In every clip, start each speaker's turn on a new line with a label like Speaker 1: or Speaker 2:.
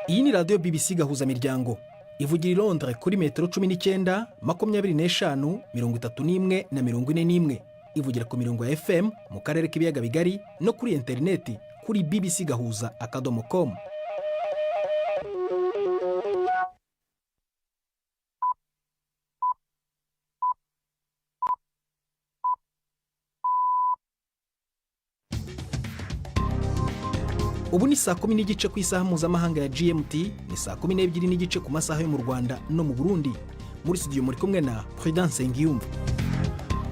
Speaker 1: Iyi ni radiyo BBC gahuza miryango ivugira i Londres kuri metero 19, 25, 31 na 41. Ivugira ku mirongo ya FM mu karere k'ibiyaga bigari no kuri interineti kuri bbcgahuza.com. Ubu ni saa 10:30 ku isaha mpuzamahanga ya GMT, ni saa 12:30 ku masaha yo mu Rwanda no mu Burundi. Muri studio muri kumwe na Prudence Ngiyumva.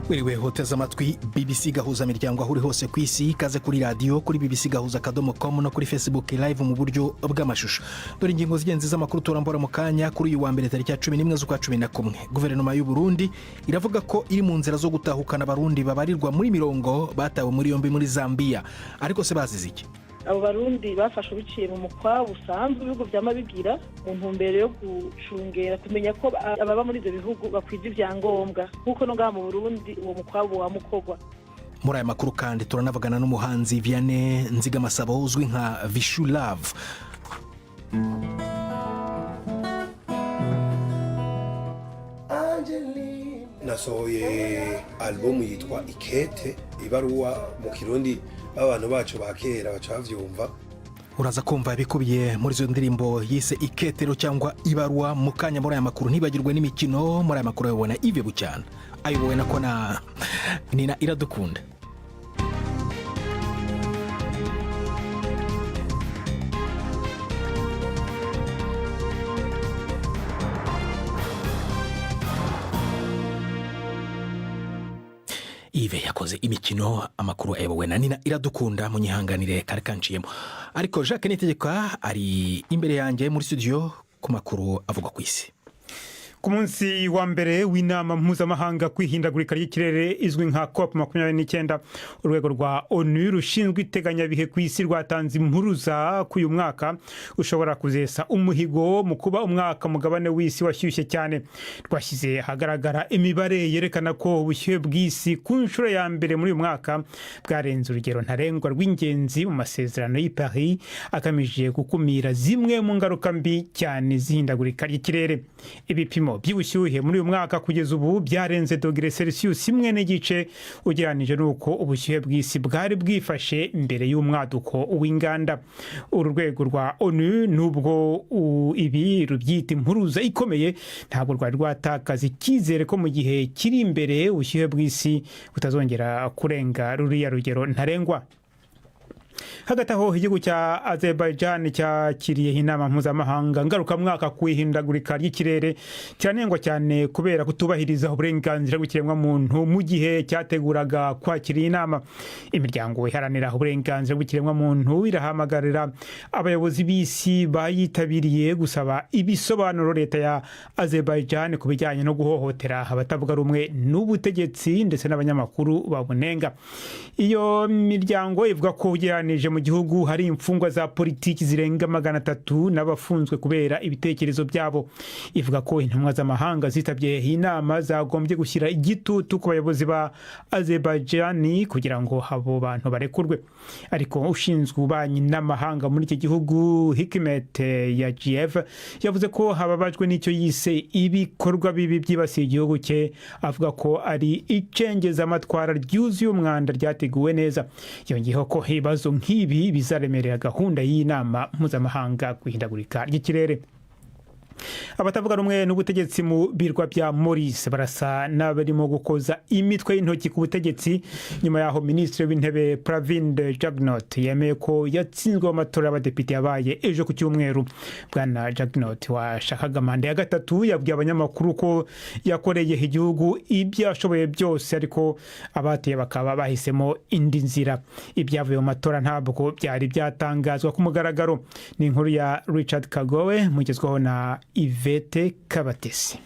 Speaker 1: Wiriwe hoteza amatwi BBC gahuza miryango aho uri hose ku isi, kaze kuri radio kuri bbcgahuza.com no kuri Facebook live mu buryo bw'amashusho. Dore ingingo zigenzi z'amakuru turambora mu kanya kuri uyu wa mbere tariki ya 11 z'ukwa 11. Guverinoma y'u Burundi iravuga ko iri mu nzira zo gutahukana abarundi babarirwa muri mirongo batawe muri yombi muri Zambia. Ariko se bazize iki?
Speaker 2: Abo barundi bafashe biciye mu mukwa busanzwe ibihugu by'amabigira mu ntumbero yo gucungera kumenya ko ababa muri ibyo bihugu bakwije ibyangombwa nkuko no ngaha mu Burundi uwo mukwa wa mukogwa.
Speaker 1: Muri aya makuru kandi turanavugana n'umuhanzi Vianney Nzigamasabo uzwi nka Vishu Love.
Speaker 3: Nasohoye album yitwa Ikete, ibaruwa mu Kirundi abantu bacu bakera bacavyumva.
Speaker 1: Uraza kumva bikubiye muri zo ndirimbo yise Iketero cyangwa ibaruwa mu kanya. Muri aya makuru ntibagirwe n'imikino. Muri aya makuru yabona Ive Bucyana ayobowe na kona Nina Iradukunda. Ive yakoze imikino, amakuru ayobowe na Nina Iradukunda, munyihanganire karikanciyemo. Ariko Jacques Nitegeka ari imbere yanjye muri studio ku makuru avuga ku isi.
Speaker 4: Ku munsi wa mbere w'inama mpuzamahanga kwihindagurika ry'ikirere izwi nka COP29, urwego rwa ONU rushinzwe iteganyabihe ku isi rwatanze impuruza ku uyu mwaka ushobora kuzesa umuhigo mu kuba umwaka mugabane w'isi washyushye cyane. Rwashyize hagaragara imibare yerekana ko ubushyuhe bw'isi ku nshuro ya mbere muri uyu mwaka bwarenze urugero ntarengwa rw'ingenzi mu masezerano y'i Paris agamije gukumira zimwe mu ngaruka mbi cyane zihindagurika ry'ikirere. Ibipimo by'ubushyuhe muri uyu mwaka kugeza ubu byarenze dogere Celsius 1.5 ugereranije n'uko ubushyuhe bw'isi bwari bwifashe mbere y'umwaduko w'inganda. Uru rwego rwa ONU nubwo ibi rubyita impuruza ikomeye, ntabwo rwari rwatakaza icyizere ko mu gihe kiri imbere ubushyuhe bw'isi butazongera kurenga ruriya rugero ntarengwa. Hagati aho igihugu cya Azerbaijan cyakiriye inama mpuzamahanga ngarukamwaka ku ihindagurika ry'ikirere kiranengwa cyane kubera kutubahiriza uburenganzira bw'ikiremwa muntu mu gihe cyateguraga kwakira inama. Imiryango iharanira uburenganzira bw'ikiremwa muntu irahamagarira abayobozi b'isi bayitabiriye gusaba ibisobanuro leta ya Azerbaijan ku bijyanye no guhohotera abatavuga rumwe n'ubutegetsi ndetse n'abanyamakuru babunenga. Iyo miryango ivuga ko ugereranije mu gihugu hari imfungwa za politiki zirenga 300 n'abafunzwe kubera ibitekerezo byabo. Ivuga ko intumwa z'amahanga zitabye inama zagombye gushyira igitutu ku bayobozi ba Azerbaijan kugira ngo abo bantu barekurwe. Ariko ushinzwe ububanyi n'amahanga muri iki gihugu Hikmet Yajiyev yavuze ko hababajwe n'icyo yise ibikorwa bibi byibasiye igihugu cye, avuga ko ari icengeza amatwara ryuzuye umwanda ryateguwe neza. Yongeyeho ko ibibazo nk'ibi bizaremerera gahunda y'inama mpuzamahanga kwihindagurika ry'ikirere. Abatavuga rumwe n'ubutegetsi mu birwa bya Maurice barasa n'abarimo gukoza imitwe y'intoki ku butegetsi nyuma yaho Minisitiri w'Intebe Pravind Jugnauth yemeye ko yatsinzwe mu matora y'abadepite yabaye ejo ku cyumweru. Bwana Jugnauth washakaga manda ya gatatu yabwiye abanyamakuru ko yakoreye igihugu ibyo ashoboye byose, ariko abateye bakaba bahisemo indi nzira. Ibyavuye mu matora ntabwo byari byatangazwa ku mugaragaro. Ni inkuru ya Richard Kagowe mugezweho na Ivete Kabatesi.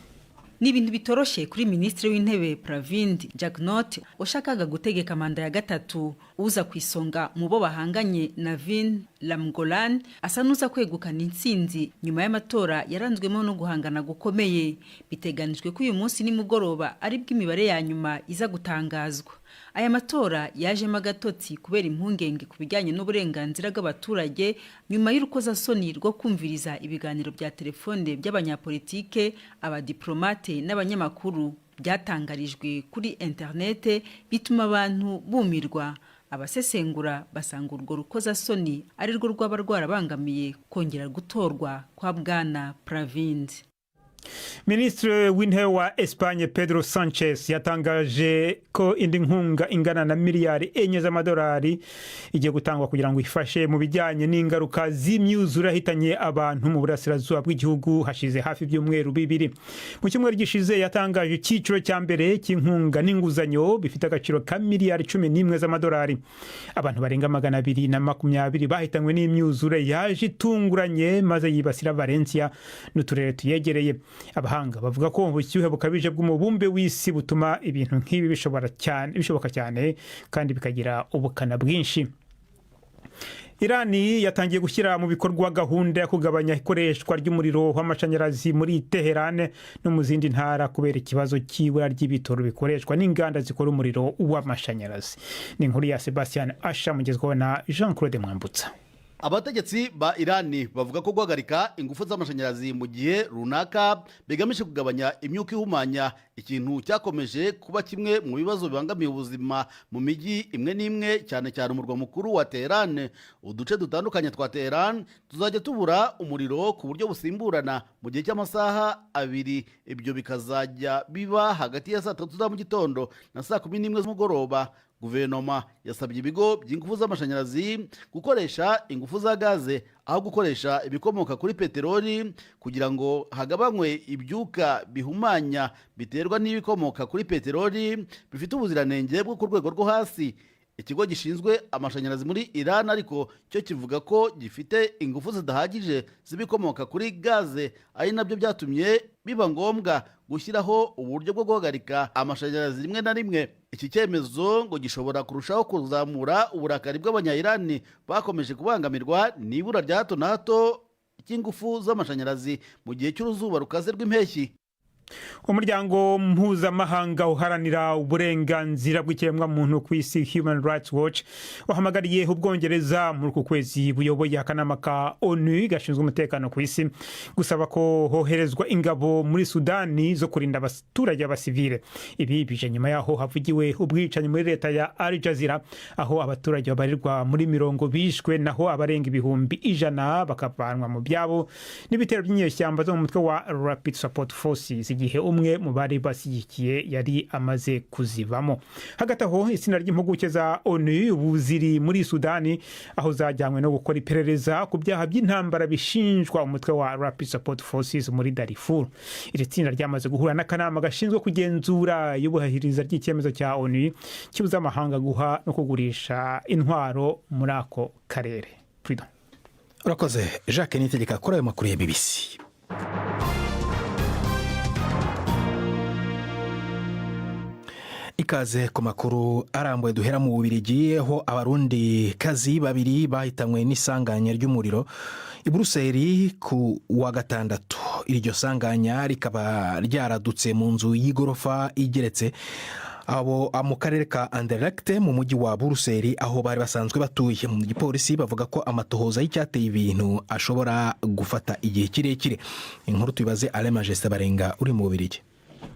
Speaker 5: Ni ibintu bitoroshye kuri Minisitiri w'Intebe Pravind Jugnauth washakaga gutegeka manda ya gatatu. Uza kwisonga mu bo bahanganye Navin Ramgolan asa n'uza kwegukana intsinzi nyuma y'amatora yaranzwemo no guhangana gukomeye. Biteganijwe ko uyu munsi nimugoroba ari bw'imibare ya nyuma iza gutangazwa. aya matora yajemo agatotsi kubera impungenge ku bijyanye n'uburenganzira bw'abaturage nyuma y'urukozasoni rwo kumviriza ibiganiro bya telefone by'abanyapolitike, abadiplomate n'abanyamakuru byatangarijwe kuri interinete bituma abantu bumirwa. Abasesengura basanga urwo rukozasoni ari rwo rwaba rwarabangamiye kongera gutorwa kwa Bwana Pravind.
Speaker 4: Minisitiri w'intebe wa Espagne Pedro Sanchez yatangaje ko indi nkunga ingana na miliyari 4 z'amadolari igiye gutangwa kugira ngo ifashe mu bijyanye n'ingaruka z'imyuzure ahitanye abantu mu burasirazuba bw'igihugu hashize hafi by'umweru 2. Mu cyumweru gishize yatangaje icyiciro cya mbere cy'inkunga n'inguzanyo bifite agaciro ka miliyari 11 z'amadolari. Abantu barenga 220 bahitanywe n'imyuzure yaje itunguranye maze yibasira Valencia n'uturere tuyegereye. Abahanga bavuga ko ubushyuhe bukabije bw'umubumbe w'isi butuma ibintu nk'ibi bishoboka cyane kandi bikagira ubukana bwinshi. Irani yatangiye gushyira mu bikorwa gahunda yo kugabanya ikoreshwa ry'umuriro w'amashanyarazi muri Teheran no mu zindi ntara kubera ikibazo cy'ibura ry'ibitoro bikoreshwa n'inganda zikora umuriro w'amashanyarazi. Ni inkuru ya Sebastian Asha mugezweho na Jean-Claude Mwambutsa.
Speaker 6: Abategetsi ba Irani bavuga ko guhagarika ingufu z'amashanyarazi mu gihe runaka bigamije kugabanya imyuka ihumanya, ikintu cyakomeje kuba kimwe mu bibazo bibangamiye ubuzima mu mijyi imwe n'imwe, cyane cyane umurwa mukuru wa Tehran. Uduce dutandukanye twa Tehran tuzajya tubura umuriro ku buryo busimburana mu gihe cy'amasaha 2. Ibyo bikazajya biba hagati ya saa 3 za mu gitondo na saa 11 z'umugoroba. Guverinoma yasabye ibigo by'ingufu z'amashanyarazi gukoresha ingufu za gaze aho gukoresha ibikomoka kuri peteroli kugira ngo hagabanywe ibyuka bihumanya biterwa n'ibikomoka kuri peteroli bifite ubuziranenge bwo ku rwego rwo hasi. Ikigo gishinzwe amashanyarazi muri Iran ariko cyo kivuga ko gifite ingufu zidahagije zibikomoka kuri gaze, ari nabyo byatumye biba ngombwa gushyiraho uburyo bwo guhagarika amashanyarazi rimwe na rimwe. Iki cyemezo ngo gishobora kurushaho kuzamura uburakari bw'abanya-Irani bakomeje kubangamirwa n'ibura rya hato na hato cy'ingufu z'amashanyarazi mu gihe cy'uruzuba rukaze rw'impeshyi.
Speaker 4: Umuryango mpuzamahanga uharanira uburenganzira bw'ikiremwamuntu ku isi Human Rights Watch wahamagariye Ubwongereza muri uku kwezi buyoboye akanama ka ONU gashinzwe umutekano ku isi gusaba ko hoherezwa ingabo muri Sudani zo kurinda abaturage b'abasivile. Ibi bije nyuma yaho havugiwe ubwicanyi muri leta ya Al Jazeera aho abaturage babarirwa muri 40 bishwe naho abarenga 100 bakavanwa mu byabo n'ibitero by'inyeshyamba zo mu mutwe wa Rapid Support Forces igihe umwe mu bari bashyigikiye yari amaze kuzivamo. Hagati aho itsinda ry'impuguke za ONU ubu ziri muri Sudani aho zajyanywe no gukora iperereza ku byaha by'intambara bishinjwa umutwe wa Rapid Support Forces muri Darfur. Iri tsinda ryamaze guhura n'akanama gashinzwe kugenzura y'ubuhahiriza ry'icyemezo cya ONU kibuza amahanga guha no kugurisha intwaro muri ako karere.
Speaker 1: Urakoze Jacques Nitegeka kuri ayo makuru ya BBC. Ikaze ku makuru arambuye duhera mu Bubiligi aho abarundi kazi babiri bahitanywe n'isanganya ry'umuriro i Buruseli ku wa gatandatu. Iryo sanganya rikaba ryaradutse mu nzu y'igorofa igeretse abo mu karere ka Anderlecht mu mujyi wa Buruseli aho bari basanzwe batuye. Mu gipolisi bavuga ko amatohoza y'icyateye ibintu ashobora gufata igihe kirekire. Inkuru tubibaze Ale Majesté Barenga uri mu Bubiligi.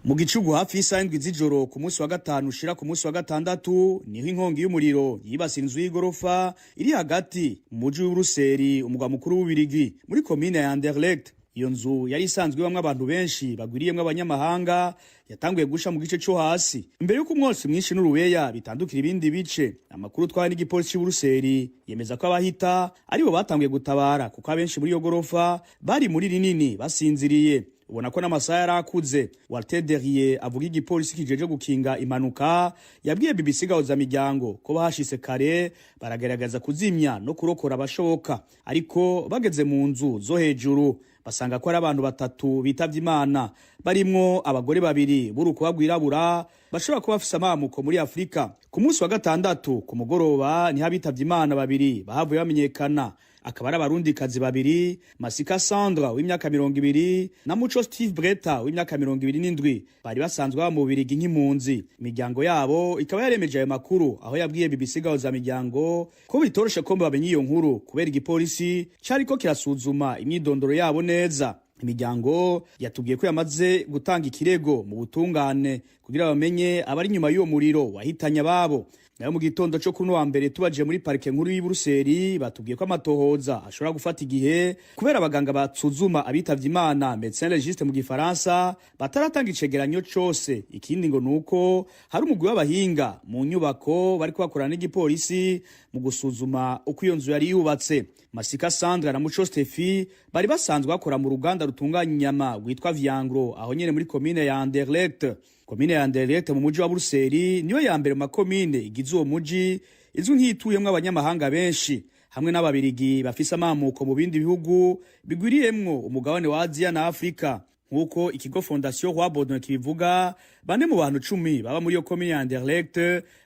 Speaker 7: Mu gicugu hafi y'isangwi z'ijoro ku munsi wa gatanu ushira ku munsi wa gatandatu niho inkongi y'umuriro yibasira inzu y'igorofa iri hagati mu mujyi wa Buruseli umugwa mukuru w'Ububiligi muri komine ya Anderlecht. Iyo nzu yari isanzwe bamwe abantu benshi bagwiriyemwe abanyamahanga yatanguye gusha mu gice cyo hasi imbere y'uko umwotsi mwinshi n'urubeya bitandukira ibindi bice. Amakuru twaye n'igipolisi cy'u Buruseli yemeza ko abahita aribo batanguye gutabara kuko abenshi muri iyo gorofa bari muri rinini basinziriye. Ubona ko n'amasaha yarakuze. Walter Derrier avuga igipolisi kijeje gukinga impanuka yabwiye BBC gahuza miryango ko bahashise kare baragerageza kuzimya no kurokora abashoboka, ariko bageze mu nzu zo hejuru basanga ko ari abantu batatu bitavye Imana barimwo abagore babiri b'urukuba rwirabura bashobora kuba bafise amamuko muri Afrika. Ku munsi wa gatandatu ku mugoroba niho abitavye Imana babiri bahavuye bamenyekana akaba ari abarundikazi babiri, Masika Sandra w'imyaka 20 na Muco Steve Breta w'imyaka 27 bari basanzwe baba mu Bubiligi nk'impunzi. Imiryango yabo ikaba yaremeje ayo makuru aho yabwiye BBC gahuza miryango ko bitoroshe ko bamenye iyo nkuru kubera igipolisi cariko kirasuzuma imyidondoro yabo neza. Imiryango yatubwiye ko yamaze gutanga ikirego mu butungane kugira bamenye abari nyuma y'uwo muriro wahitanye ababo. Nayo mu gitondo cyo kuno wa mbere tubaje muri parike nkuru y'i Buruseli batubwiye ko amatohoza ashobora gufata igihe kubera abaganga batsuzuma abitavye Imana médecin légiste mu gifaransa bataratanga icegeranyo cose. Ikindi ngo nuko hari umugwi w'abahinga mu nyubako bari kwakorana n'igipolisi mu gusuzuma uko iyo nzu yari yubatse. Masika Sandra na Muco Stefi bari basanzwe bakora mu ruganda rutunganya inyama rwitwa Viangro aho nyene muri commune ya Anderlecht. Komine ya Anderlecht mu muji wa Buruseli niyo ya mbere mu makomine igize uwo muji izwi nk'ituyemwo abanyamahanga benshi hamwe n'ababirigi bafise amamuko mu bindi bihugu bigwiriyemwo umugabane wa Aziya na Afrika. Nkuko ikigo Fondation Roi Baudouin kibivuga, bane mu bantu 10 baba muri yo komine ya Anderlecht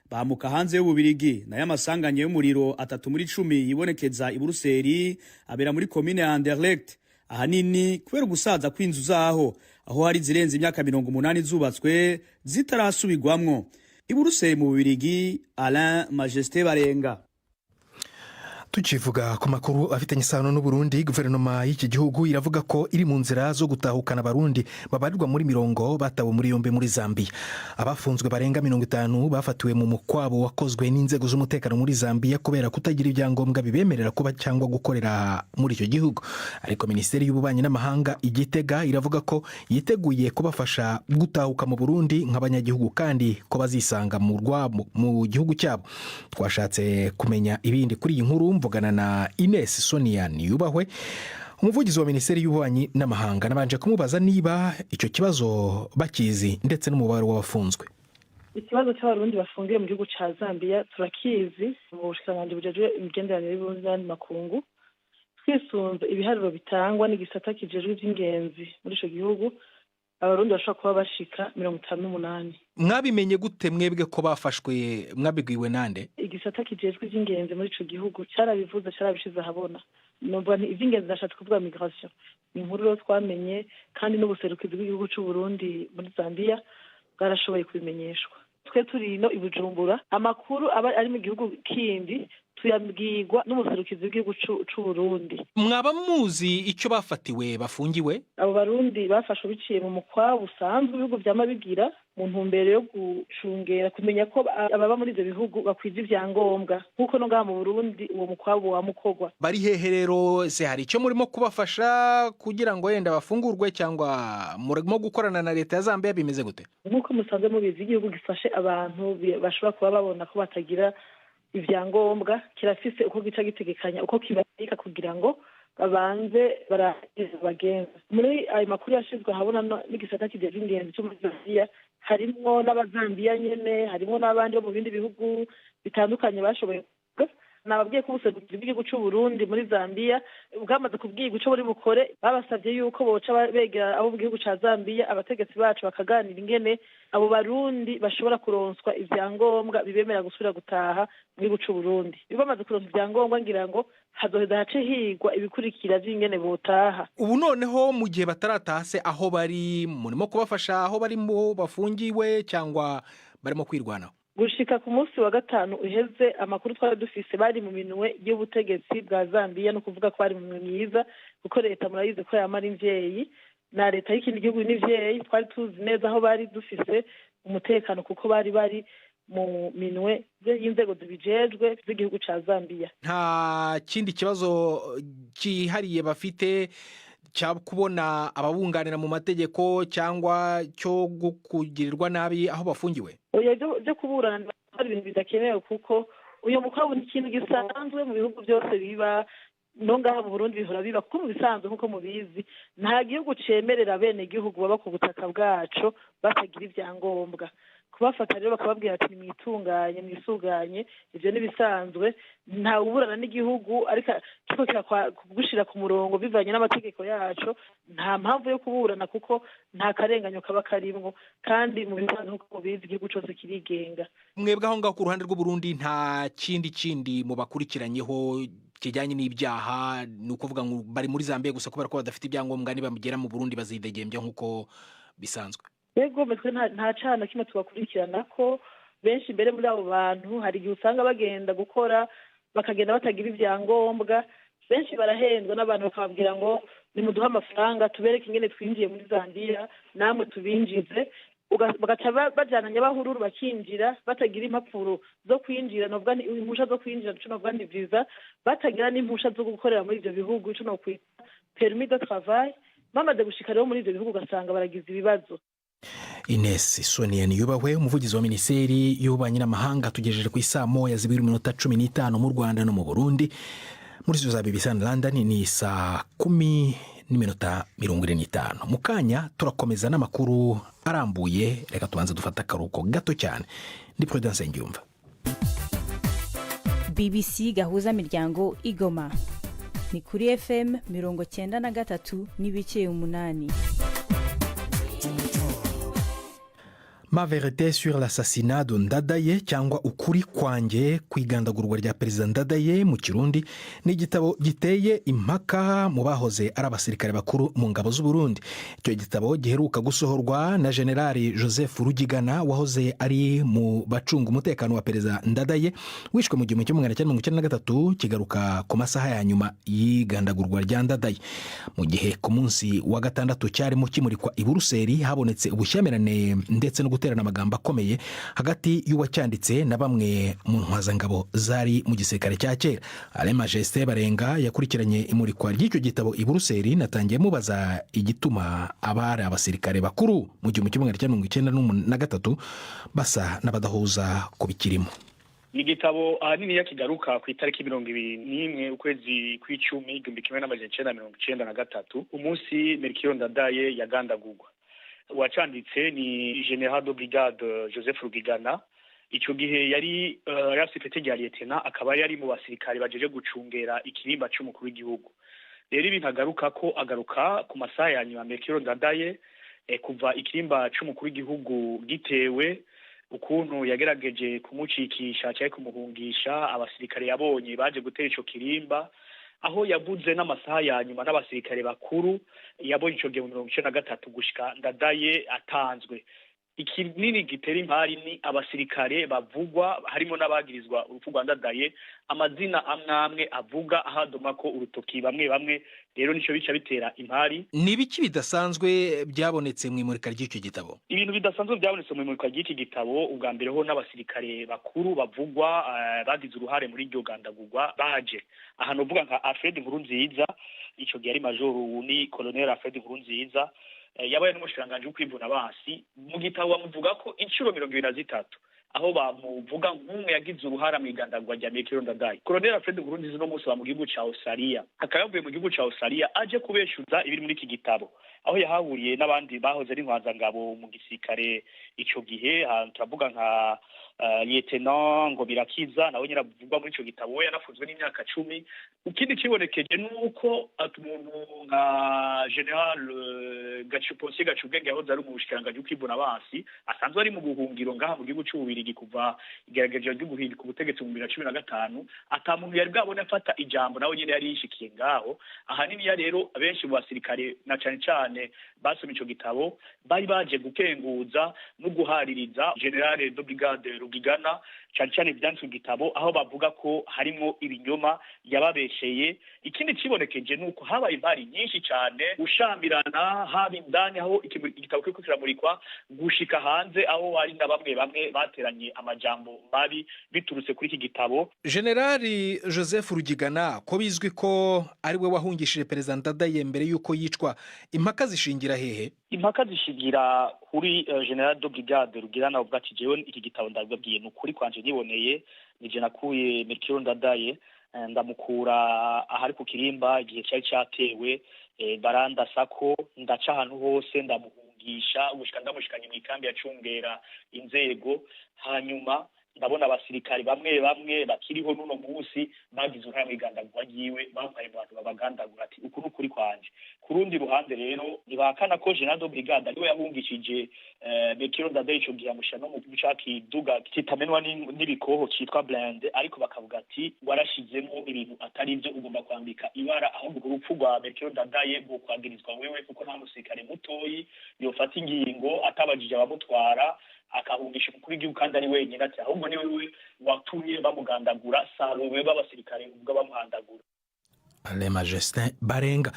Speaker 7: bamuka hanze y'Ububirigi, nayo amasanganye y'umuriro 3 muri 10 yibonekeza i Buruseli abera muri komine ya Anderlecht. Ahanini kubera gusaza kw'inzu zaho aho hari zirenze imyaka 80 zubatswe zitarasubirwamwo. I Buruseli mu Bubirigi, Alain Majesté Barenga.
Speaker 1: Tukivuga ku makuru afitanye isano n'Uburundi, guverinoma y'iki gihugu iravuga ko iri mu nzira zo gutahukana abarundi babarirwa muri 100 batawe muri yombe muri Zambia. Abafunzwe barenga 50 bafatiwe mu mukwabo wakozwe n'inzego z'umutekano muri Zambia kubera kutagira ibyangombwa bibemerera kuba cyangwa gukorera muri icyo gihugu. Ariko Minisiteri y'Ububanyi n'Amahanga igitega iravuga ko yiteguye kubafasha gutahuka mu Burundi nk'abanyagihugu kandi ko bazisanga mu gihugu cyabo. Twashatse kumenya ibindi kuri iyi nkuru mvugana na Ines Sonia Niyubahwe, umuvugizi wa Minisiteri y'Ububanyi n'Amahanga, nabanje kumubaza niba icyo kibazo bakizi ndetse n'umubare w'abafunzwe.
Speaker 2: Ikibazo cy'abarundi bafungiye mu gihugu ca Zambia turakizi mu bushikiranganji bujejwe imigenderanire y'Uburundi n'andi makungu. Twisunze ibiharuro bitangwa n'igisata kijejwe iby'ingenzi muri ico gihugu, abarundi bashobora kuba bashika 58.
Speaker 1: Mwabimenye gute mwebwe ko bafashwe? Mwabigwiwe nande?
Speaker 2: Igisata kijejwe iby'ingenzi muri ico gihugu cyarabivuze, cyarabishize ahabona. Numva nti iby'ingenzi nashatse kuvuga migration. Ni inkuru twamenye kandi n'ubuserukizi bw'igihugu cy'u Burundi muri Zambia bwarashoboye kubimenyeshwa. Twe turi no i Bujumbura, amakuru aba ari mu gihugu kindi tuyabwirwa n'umuserukizi w'igihugu cy'u Burundi.
Speaker 1: Mwaba muzi icyo bafatiwe bafungiwe?
Speaker 2: Abo barundi bafashwe biciye mu mukwa busanzwe ibihugu byama bigira mu ntumbero yo gucungera kumenya ko ababa muri ibyo bihugu bakwije ibyangombwa nkuko no ngaha mu Burundi uwo mukwabo wa mukogwa.
Speaker 1: Bari hehe rero? Se hari icyo murimo kubafasha kugira ngo yenda bafungurwe cyangwa murimo gukorana na leta ya Zambia bimeze gute?
Speaker 2: Nkuko musanze mubizi igihugu gifashe abantu bashobora kuba babona ko batagira ibyangombwa, kirafise uko gica gitegekanya uko kibarika kugira ngo babanze baragize bagenza. Muri ayo makuru yashizwe habona n'igisata kijejwe ingenzi cyo muri Zambia, harimo n'abazambiya nyene, harimo n'abandi bo mu bindi bihugu bitandukanye bashoboye. Nababwiye ko ubuserukizi bw'igihugu cy'u Burundi muri Zambia bwamaze kubwirwa ico buri bukore, babasavye yuko boca begera abo mu gihugu ca Zambia, abategetsi bacu bakaganira ingene abo barundi bashobora kuronswa ivyangombwa bibemera gusubira gutaha mu gihugu cy'u Burundi. Bamaze kuronka ivyangombwa ngira ngo hazoheza hace higwa ibikurikira vy'ingene botaha.
Speaker 1: Ubu noneho mu gihe bataratase aho bari, murimo kubafasha aho barimo bafungiwe cyangwa barimo kwirwanaho?
Speaker 2: Gushika ku munsi wa gatanu uheze amakuru twari dufise bari mu minwe y'ubutegetsi bwa Zambia, no kuvuga ko bari mu minwe myiza kuko leta murayize ko yamara imvyeyi na leta y'ikindi gihugu n'ivyeyi. Twari tuzi neza aho bari dufise umutekano kuko bari mu minwe y'inzego zibijejwe z'igihugu ca Zambia.
Speaker 1: Nta kindi kibazo kihariye bafite cya kubona ababunganira mu mategeko cyangwa cyo kugirirwa nabi aho bafungiwe?
Speaker 2: Oya, byo kuburana ari ibintu bidakenewe kuko uyo mukwabu ni ikintu gisanzwe mu bihugu byose biba, no ngaha mu Burundi bihora biba kuko mu bisanzwe nkuko mubizi nta gihugu cemerera bene igihugu baba ku butaka bwaco batagira ibyangombwa. Kubafata rero bakababwira ati mwitunganye mwisuganye, ivyo nibisanzwe, nta uburana n'igihugu ariko kiko kugushira ku murongo bivanye n'amategeko yaco. Nta mpamvu yo kuburana kuko nta karenganyo kaba karimwo, kandi mu bisanzwe nkuko bizi igihugu cyose kirigenga.
Speaker 1: Mwebwe aho ngaho ku ruhande rw'u Burundi nta kindi mu bakurikiranyeho kijyanye n'ibyaha ni ukuvuga ngo bari muri Zambia gusa kubera ko badafite ibyangombwa nibamugera mu Burundi bazidegembya nk'uko bisanzwe?
Speaker 2: Yego metwe nta cana kimwe tubakurikirana ko benshi mbere muri abo bantu hari igihe usanga bagenda gukora bakagenda batagira ibyangombwa. Benshi barahendwa n'abantu bakababwira ngo nimuduhe amafaranga tubereke ingene twinjiye muri Zambia namwe tubinjize, bagaca bajana nyabahururu bakinjira batagira impapuro zo kwinjira, novuga impusha zo kwinjira cyo novuga ni visa, batagira n'impusha zo gukorera muri ibyo bihugu cyo no kwita permis de travail. Bamaze gushika rero muri ibyo bihugu ugasanga baragize ibibazo.
Speaker 1: Ines Sonia Niyubahwe, umuvugizi wa Minisiteri y'Ububanyi n'Amahanga, tugejeje ku isaa 1:15 mu Rwanda no mu Burundi. Muri studio za BBC London ni saa 10:45. Mu kanya turakomeza n'amakuru arambuye. Reka tubanze dufata akaruhuko gato cyane. Ndi Prudence Ngiyumva.
Speaker 8: BBC gahuza miryango Igoma ni kuri FM 93.8.
Speaker 1: Ma vérité sur l'assassinat de Ndadaye cyangwa ukuri kwanjye kwigandagurwa rya Perezida Ndadaye mu Kirundi ni igitabo giteye impaka mu bahoze ari abasirikare bakuru mu ngabo z'u Burundi. Icyo gitabo giheruka gusohorwa na Generali Joseph Rugigana wahoze ari mu bacunga umutekano wa Perezida Ndadaye wishwe mu 1993, kigaruka ku masaha ya nyuma y'igandagurwa rya Ndadaye. Mu gihe ku munsi wa gatandatu cyarimo kimurikwa i Buruseli habonetse ubushyamirane ndetse no guterana amagambo akomeye hagati y'uwacyanditse na bamwe mu ntwazangabo zari mu gisirikare cya kera. Alain Majesté Barenga yakurikiranye imurikwa ry'icyo gitabo i Buruseli. Natangiye mubaza igituma abari abasirikare bakuru mu 1993 basa n'abadahuza ku bikirimo.
Speaker 9: Igitabo ahanini yakigaruka ku itariki 21 ukwezi kw'icumi 1993, umunsi Melchior Ndadaye yagandagurwa. Wacanditse ni General de Brigade Joseph Rugigana. Icyo gihe yari secrétaire ya lieutenant, akaba yari mu basirikare bajeje gucungera ikirimba cy'umukuru w'igihugu. Rero ibintu agaruka ku masaha ya nyuma Melchior Ndadaye kuva ikirimba cy'umukuru w'igihugu gitewe, ukuntu yagerageje kumucikisha cyangwa kumuhungisha abasirikare yabonye baje gutera ico kirimba, aho yabuze n'amasaha ya nyuma n'abasirikare bakuru yabonye ico gihe mu 1993 gushika Ndadaye atanzwe. Ikinini gitera impari ni abasirikare bavugwa harimo n'abagirizwa urupfu rwa Ndadaye, amazina amwe avuga ahadoma ko urutoki bamwe. Rero nico bica bitera impari.
Speaker 1: Ni biki bidasanzwe byabonetse mu imurika ry'icyo gitabo?
Speaker 9: Ibintu bidasanzwe byabonetse mu imurika ry'iki gitabo, ubwa mbere ho n'abasirikare bakuru bavugwa bagize uruhare muri iryo gandagurwa baje. Aha novuga nka Alfred Nkurunziza, ico gihe ari major ni Colonel Alfred Nkurunziza, yabaye n'umushiranganje w'ukwivuna basi. Mu gitabo bamuvuga ko inshuro 23 aho bamuvuga nk'umwe yagize uruhara mu igandagurwa rya Melchior Ndadaye. Colonel Alfred Nkurunziza no munsi wa mu gihugu ca Australia, akayavuye mu gihugu ca Australia aje kubeshuza ibiri muri iki gitabo, aho yahahuriye n'abandi bahoze ari ntwazangabo mu gisirikare ico gihe. Turavuga nka Lieutenant ngo Birakiza nawe nyira buvugwa muri ico gitabo, we yanafunzwe n'imyaka 10. Ukindi kibonekeje nuko umuntu nka General Gachuponsi Gachubwenge yahoze ari umushikiranganje w'ukwivuna basi, asanzwe ari mu buhungiro ngaha mu gihugu cy'Ububirigi kuva igerageje ryo guhirika ubutegetsi mu 2015. Ata muntu yari bwabone afata ijambo, nawe nyine yari yishikiye ngaho. Ahanini ya rero abenshi mu basirikare na cyane basomye ico gitabo bari baje gukenguza no guhaririza General de Brigade Rugigana cyane byanditswe igitabo, aho bavuga ko harimo ibinyoma yababesheye. Ikindi kibonekeje nuko haba impari nyinshi cyane, gushambirana haba indani aho igitabo kiko kiramurikwa gushika hanze, aho ari na bamwe bateranye amajambo mabi biturutse kuri iki gitabo.
Speaker 1: Generali Joseph Rugigana ko bizwi ko ari we wahungishije Perezida Ndadaye mbere yuko yicwa, impaka zishingira hehe?
Speaker 9: Impaka zishingira kuri General de Brigade Rugigana uvuga ati jewe iki gitabo ndababwiye n'ukuri kwanje niboneye, nije nakuye Melchior Ndadaye ndamukura ahari ku kirimba igihe cyari cyatewe, barandasako ndaca ahantu hose ndamuhungisha gushika ndamushikanye mu ikambi ya cungera inzego, hanyuma ndabona abasirikari bamwe bamwe bakiriho n'uno munsi bagize uruhare mw'igandagurwa ryiwe bampaye mu bantu babagandagura ati uku ni ukuri kwanje. Ku rundi ruhande rero ntibahakana ko General de Brigade ariwe yahungishije Melchior Ndadaye ico gihe amushira no mu ca kiduga kitamenwa n'ibikoho kitwa blende, ariko bakavuga ati warashizemo ibintu atari byo, ugomba kwambika ibara, ahubwo urupfu rwa Melchior Ndadaye bwo kwagirizwa wewe kuko nta musirikare mutoyi yofata ingingo atabajije abamutwara akahungisha umukuru w'igihugu kandi ari wenyine, ati ahubwo ni wewe watumye bamugandagura, saruwe b'abasirikare ubwo bamuhandagura.
Speaker 1: Le Majestin Barenga.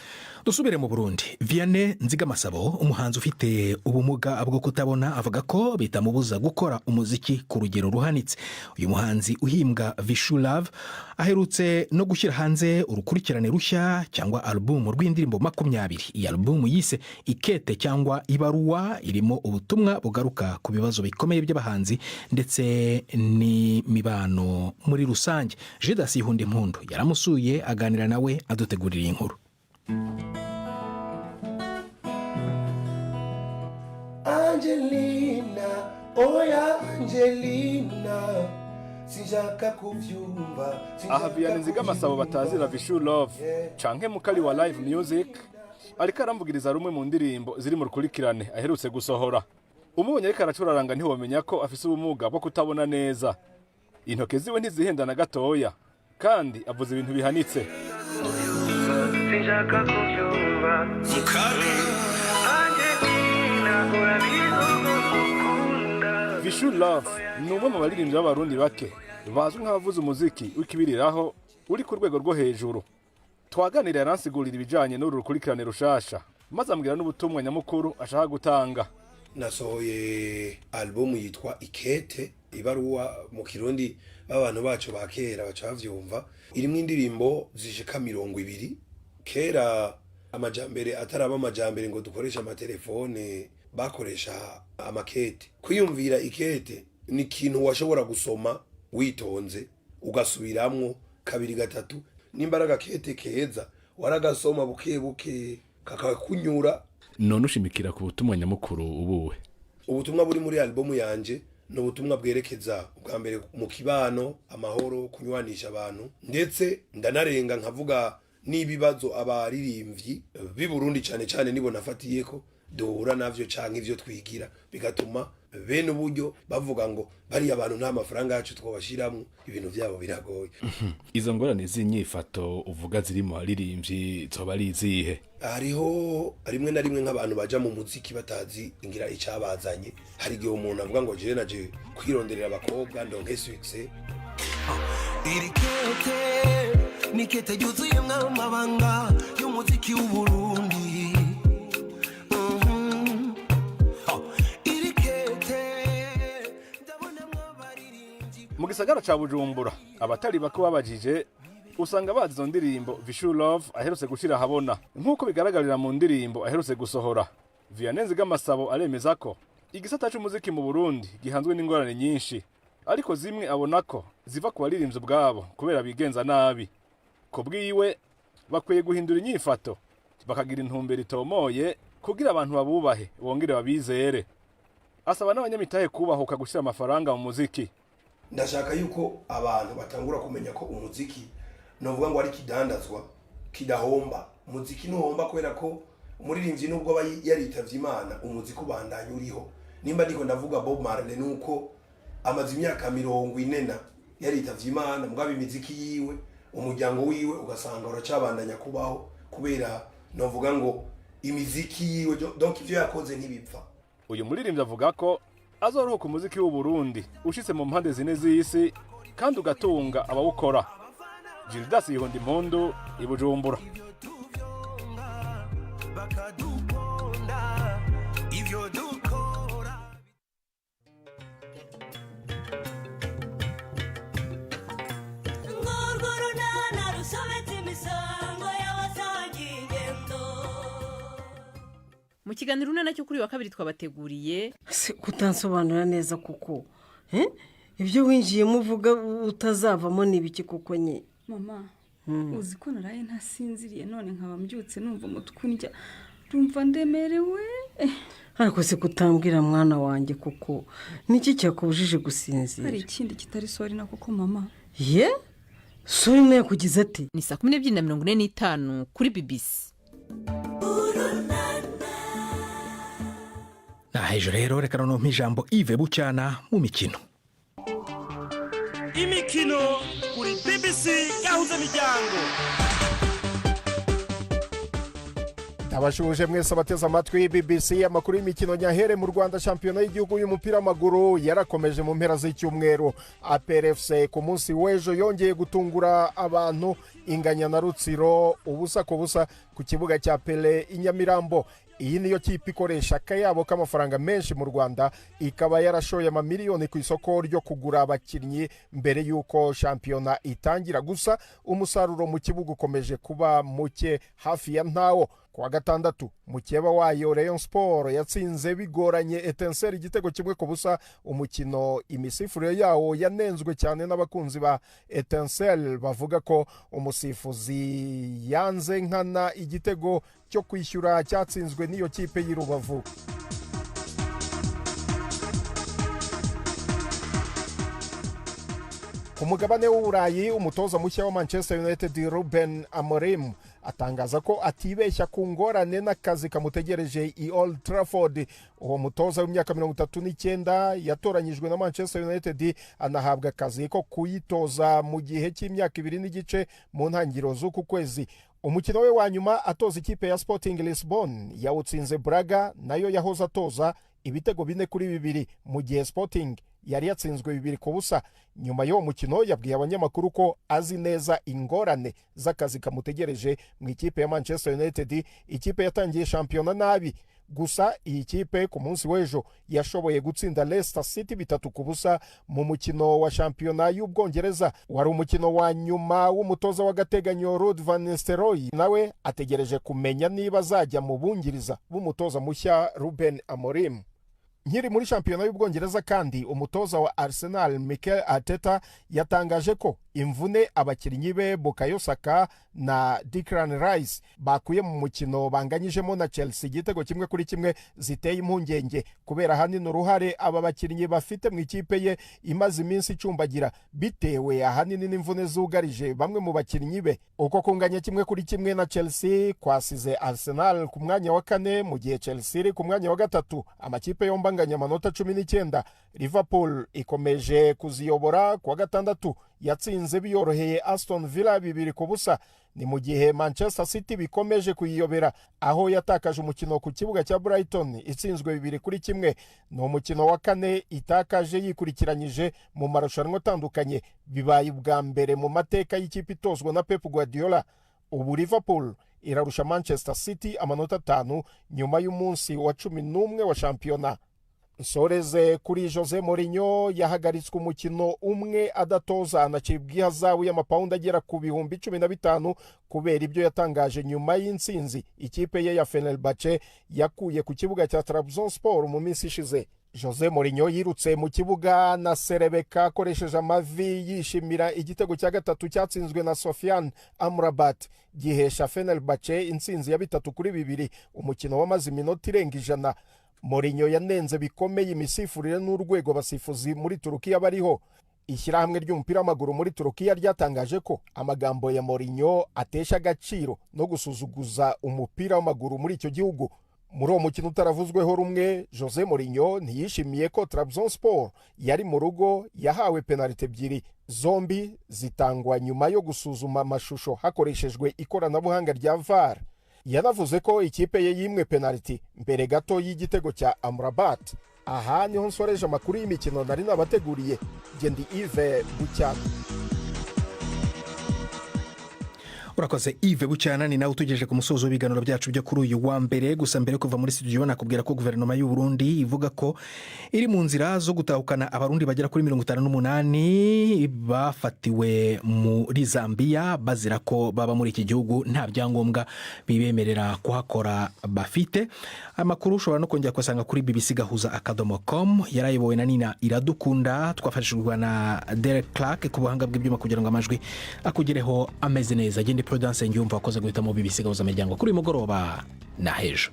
Speaker 1: Dusubire mu Burundi. Vianney Nzigamasabo, umuhanzi ufite ubumuga bwo kutabona, avuga ko bitamubuza gukora umuziki ku rugero ruhanitse. Uyu muhanzi uhimbwa Vishu Love aherutse no gushyira hanze urukurikirane rushya cyangwa album rw'indirimbo 20. Iyi album yise Ikete cyangwa Ibaruwa, irimo ubutumwa bugaruka ku bibazo bikomeye by'abahanzi ndetse n'imibano muri rusange. Judas Ihundimpundu yaramusuye aganira nawe adutegurira inkuru.
Speaker 3: Angelina, oya Angelina, sinshaka kuvyumva.
Speaker 10: Aha Vianney Nzigamasabo batazira Vishu Love canke mukali wa live music ariko aramvugiriza rumwe mu ndirimbo ziri mu rukurikirane aherutse gusohora. Umubonye ariko aracuraranga ntiwomenya ko afise ubumuga bwo kutabona neza. Intoke ziwe ntizihenda na gatoya kandi avuze ibintu bihanitse. Sinshaka kubyumva mukali Angelina urabikunda. Vishu Love ni umwe mu baririmbyi b'abarundi bake bazwi nk'abavuza umuziki w'ikibiriraho uri ku rwego rwo hejuru. Twaganiriye aransigurira ibijanye n'uru rukurikirane rushasha maze ambwira n'ubutumwa nyamukuru ashaka gutanga.
Speaker 3: Nasohoye album yitwa Ikete, ibaruwa mu Kirundi b'abantu bacu bakera bacavyumva, irimo indirimbo zishika 20. Kera amajambere ataraba amajambere ngo dukoresha amatelefone, bakoresha amakete. Kwiyumvira ikete ni ikintu washobora gusoma witonze ugasubiramwo kabiri gatatu, n'imbaraga kete keza waragasoma buke buke kakakunyura.
Speaker 10: None ushimikira ku butumwa nyamukuru ubuwe?
Speaker 3: Ubutumwa buri muri album yanje no butumwa bwerekeza ubwa mbere mu kibano, amahoro, kunywanisha abantu, ndetse ndanarenga nkavuga n'ibibazo abaririmbyi b'i Burundi cyane cyane nibo nafatiye ko duhura navyo canke ivyo twigira, bigatuma bene uburyo bavuga ngo bari abantu nta mafaranga yacu twabashiramwe, ibintu byabo biragoye.
Speaker 10: Izo ngorane z'inyifato uvuga ziri mu baririmbyi zoba ari izihe?
Speaker 3: Hariho rimwe na rimwe nk'abantu baja mu muziki batazi ingira icabazanye. Hari igihe umuntu avuga ngo je naje kwironderera abakobwa ndonke success.
Speaker 11: Irikete nikete yuzuye mwamabanga y'umuziki w'u Burundi.
Speaker 10: Mu gisagara ca Bujumbura abatari bako babajije usanga bazi izo ndirimbo Vishu Love aherutse gushira habona. Nk'uko bigaragarira mu ndirimbo aherutse gusohora, Vianney Nzigamasabo aremeza ko igisata c'umuziki mu Burundi gihanzwe n'ingorane nyinshi, ariko zimwe abona ko ziva ku baririmbyi ubwabo kubera bigenza nabi. Ko bwiwe bakwiye guhindura inyifato bakagira intumbero itomoye kugira abantu babubahe bongere babizere. Asaba n'abanyamitahe kubahuka gushira amafaranga mu muziki.
Speaker 3: Ndashaka yuko abantu batangura kumenya ko umuziki novuga ngo ari kidandazwa kidahomba. Umuziki nuhomba kubera ko umuririmbyi nubwo aba yaritavye Imana, umuziki ubandanya uriho. Nimba ndiko ndavuga Bob Marley nuko amaze imyaka 40 yaritavye Imana, mugabo imiziki yiwe umuryango wiwe ugasanga uracabandanya kubaho kubera novuga ngo imiziki yiwe, donc ivyo yakoze ntibipfa.
Speaker 10: Uyu muririmbyi avuga ko azoroka umuziki w'u Burundi ushitse mu mpande zine z'isi kandi ugatunga abawukora. Judas Ihundimpundu, i Bujumbura.
Speaker 12: Mu kiganiro unana cyo kuri wa kabiri twabateguriye
Speaker 13: kutansobanura neza kuko ibyo winjiyemo uvuga utazavamo n'ibiki kuko nye.
Speaker 14: Mama uzi ko naraye ntasinziriye none nkaba mbyutse numva umutwe undya ndumva ndemerewe.
Speaker 13: ariko se kutambwira mwana wanjye kuko niki cyakubujije gusinzira?
Speaker 14: Hari ikindi kitari sori na kuko mama.
Speaker 13: Ye? Sori nayo kugize ati?
Speaker 12: Ni 12:45 kuri BBC.
Speaker 1: Hejuru rero reka noneho ijambo Yves Bucyana mu mikino.
Speaker 15: Imikino kuri BBC gahuza miryango.
Speaker 16: Abashuje mwese abateze amatwi BBC amakuru y'imikino nyahere mu Rwanda. Shampiyona y'igihugu y'umupira w'amaguru yarakomeje mu mpera z'icyumweru. APR FC ku munsi w'ejo yongeye gutungura abantu inganya na Rutsiro ubusa ku busa ku kibuga cya Pele i Nyamirambo. Iyi niyo kipe ikoresha akayabo k'amafaranga menshi mu Rwanda, ikaba yarashoye amamiliyoni ku isoko ryo kugura abakinnyi mbere y'uko shampiyona itangira. Gusa umusaruro mu kibuga ukomeje kuba muke hafi ya ntawo. Kuwa gatandatu mukeba wayo Rayon Sport yatsinze bigoranye Etincelle igitego kimwe ku busa. Umukino imisifurire yawo yanenzwe cyane n'abakunzi ba Etincelle bavuga ko umusifuzi yanze nkana igitego cyo kwishyura cyatsinzwe n'iyo kipe y'i Rubavu. Ku mugabane w'Uburayi umutoza mushya wa Manchester United Ruben Amorim atangaza ko atibeshya ku ngorane n'akazi kamutegereje i Old Trafford. Uwo mutoza w'imyaka 39 yatoranyijwe na Manchester United anahabwa akazi ko kuyitoza mu gihe cy'imyaka 2 n'igice mu ntangiriro z'uku kwezi. Umukino we wa nyuma atoza ikipe ya Sporting Lisbon yawutsinze Braga, nayo yahoze atoza ibitego 4-2 mu gihe Sporting yari yatsinzwe 2-0. Nyuma y'uwo mukino yabwiye abanyamakuru ko azi neza ingorane z'akazi kamutegereje mu ikipe ya Manchester United. Ikipe yatangiye shampiyona nabi, gusa iyi kipe ku munsi w'ejo yashoboye gutsinda Leicester City 3-0 mu mukino wa shampiyona y'Ubwongereza. Wari umukino wa nyuma w'umutoza w'agateganyo Ruud van Nistelrooy, nawe ategereje kumenya niba azajya mu bungiriza b'umutoza mushya Ruben Amorim. Nkiri muri shampiyona y'Ubwongereza kandi umutoza wa Arsenal Mikel Arteta yatangaje ko imvune abakinnyi be Bukayo Saka na Declan Rice bakuye mu mukino banganyijemo na Chelsea igitego 1-1 ziteye impungenge kubera ahanini uruhare aba bakinnyi bafite mu ikipe ye imaze iminsi icumbagira bitewe ahanini n'imvune zugarije bamwe mu bakinnyi be. Uko kunganya 1-1 na Chelsea kwasize Arsenal ku mwanya wa 4 mu gihe Chelsea iri ku mwanya wa 3. Amakipe yombanganya amanota 19. Liverpool ikomeje kuziyobora. Kuwa gatandatu yatsinze biyoroheye Aston Villa 2-0. Ni mu gihe Manchester City bikomeje kuyiyobera aho yatakaje umukino ku kibuga cya Brighton itsinzwe 2-1. Ni umukino wa 4 itakaje yikurikiranyije mu marushanwa atandukanye, bibaye ubwa mbere mu mateka y'ikipe itozwa na Pep Guardiola. Ubu Liverpool irarusha Manchester City amanota 5 nyuma y'umunsi wa 11 wa shampiyona. Nsoreze kuri Jose Mourinho yahagaritswe umukino umwe adatoza, anacibwa ihazabu y'amapawundi agera ku 15,000 kubera ibyo yatangaje nyuma y'intsinzi ikipe ye ya Fenerbahce yakuye ku kibuga cya Trabzonspor mu minsi ishize. Jose Mourinho yirutse mu kibuga na Serebeka akoresheje amavi yishimira igitego cya gatatu cyatsinzwe na Sofiane Amrabat gihesha Fenerbahce intsinzi ya 3-2. Umukino wamaze iminota irenga 100. Mourinho yanenze bikomeye imisifurire n'urwego abasifuzi muri Turukiya bariho. Ishyirahamwe ry'umupira w'amaguru muri Turukiya ryatangaje ko amagambo ya Mourinho atesha agaciro no gusuzuguza umupira w'amaguru muri icyo gihugu. Muri uwo mukino utaravuzweho rumwe, Jose Mourinho ntiyishimiye ko Trabzonspor yari mu rugo yahawe penaliti 2. Zombi zitangwa nyuma yo gusuzuma amashusho hakoreshejwe ikoranabuhanga rya VAR. Yanavuze ko ikipe ye yimwe penaliti mbere gato y'igitego cya Amrabat. Aha niho nsoreje amakuru y'imikino nari nabateguriye. Gendi Yves Bucyana.
Speaker 1: Urakoze Yves Bucyana, ni nawe utugejeje ku musozo w'ibiganiro byacu byo kuri uyu wa mbere. Gusa mbere kuva muri studio nakubwira ko guverinoma y'u Burundi ivuga ko iri mu nzira zo gutahukana abarundi bagera kuri 58 bafatiwe muri Zambia bazira ko baba muri iki gihugu nta byangombwa bibemerera kuhakora bafite. Amakuru ushobora no kongera kwasanga kuri bbc-gahuza.com. yarayobowe na Nina Iradukunda, twafashijwe na Derek Clark ku buhanga bw'ibyuma kugira ngo amajwi akugereho ameze neza. Gende Prudence Ngiyumva wakoze guhitamo BBC gahuza miryango kuri uyu mugoroba na hejo.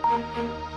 Speaker 17: Thank you.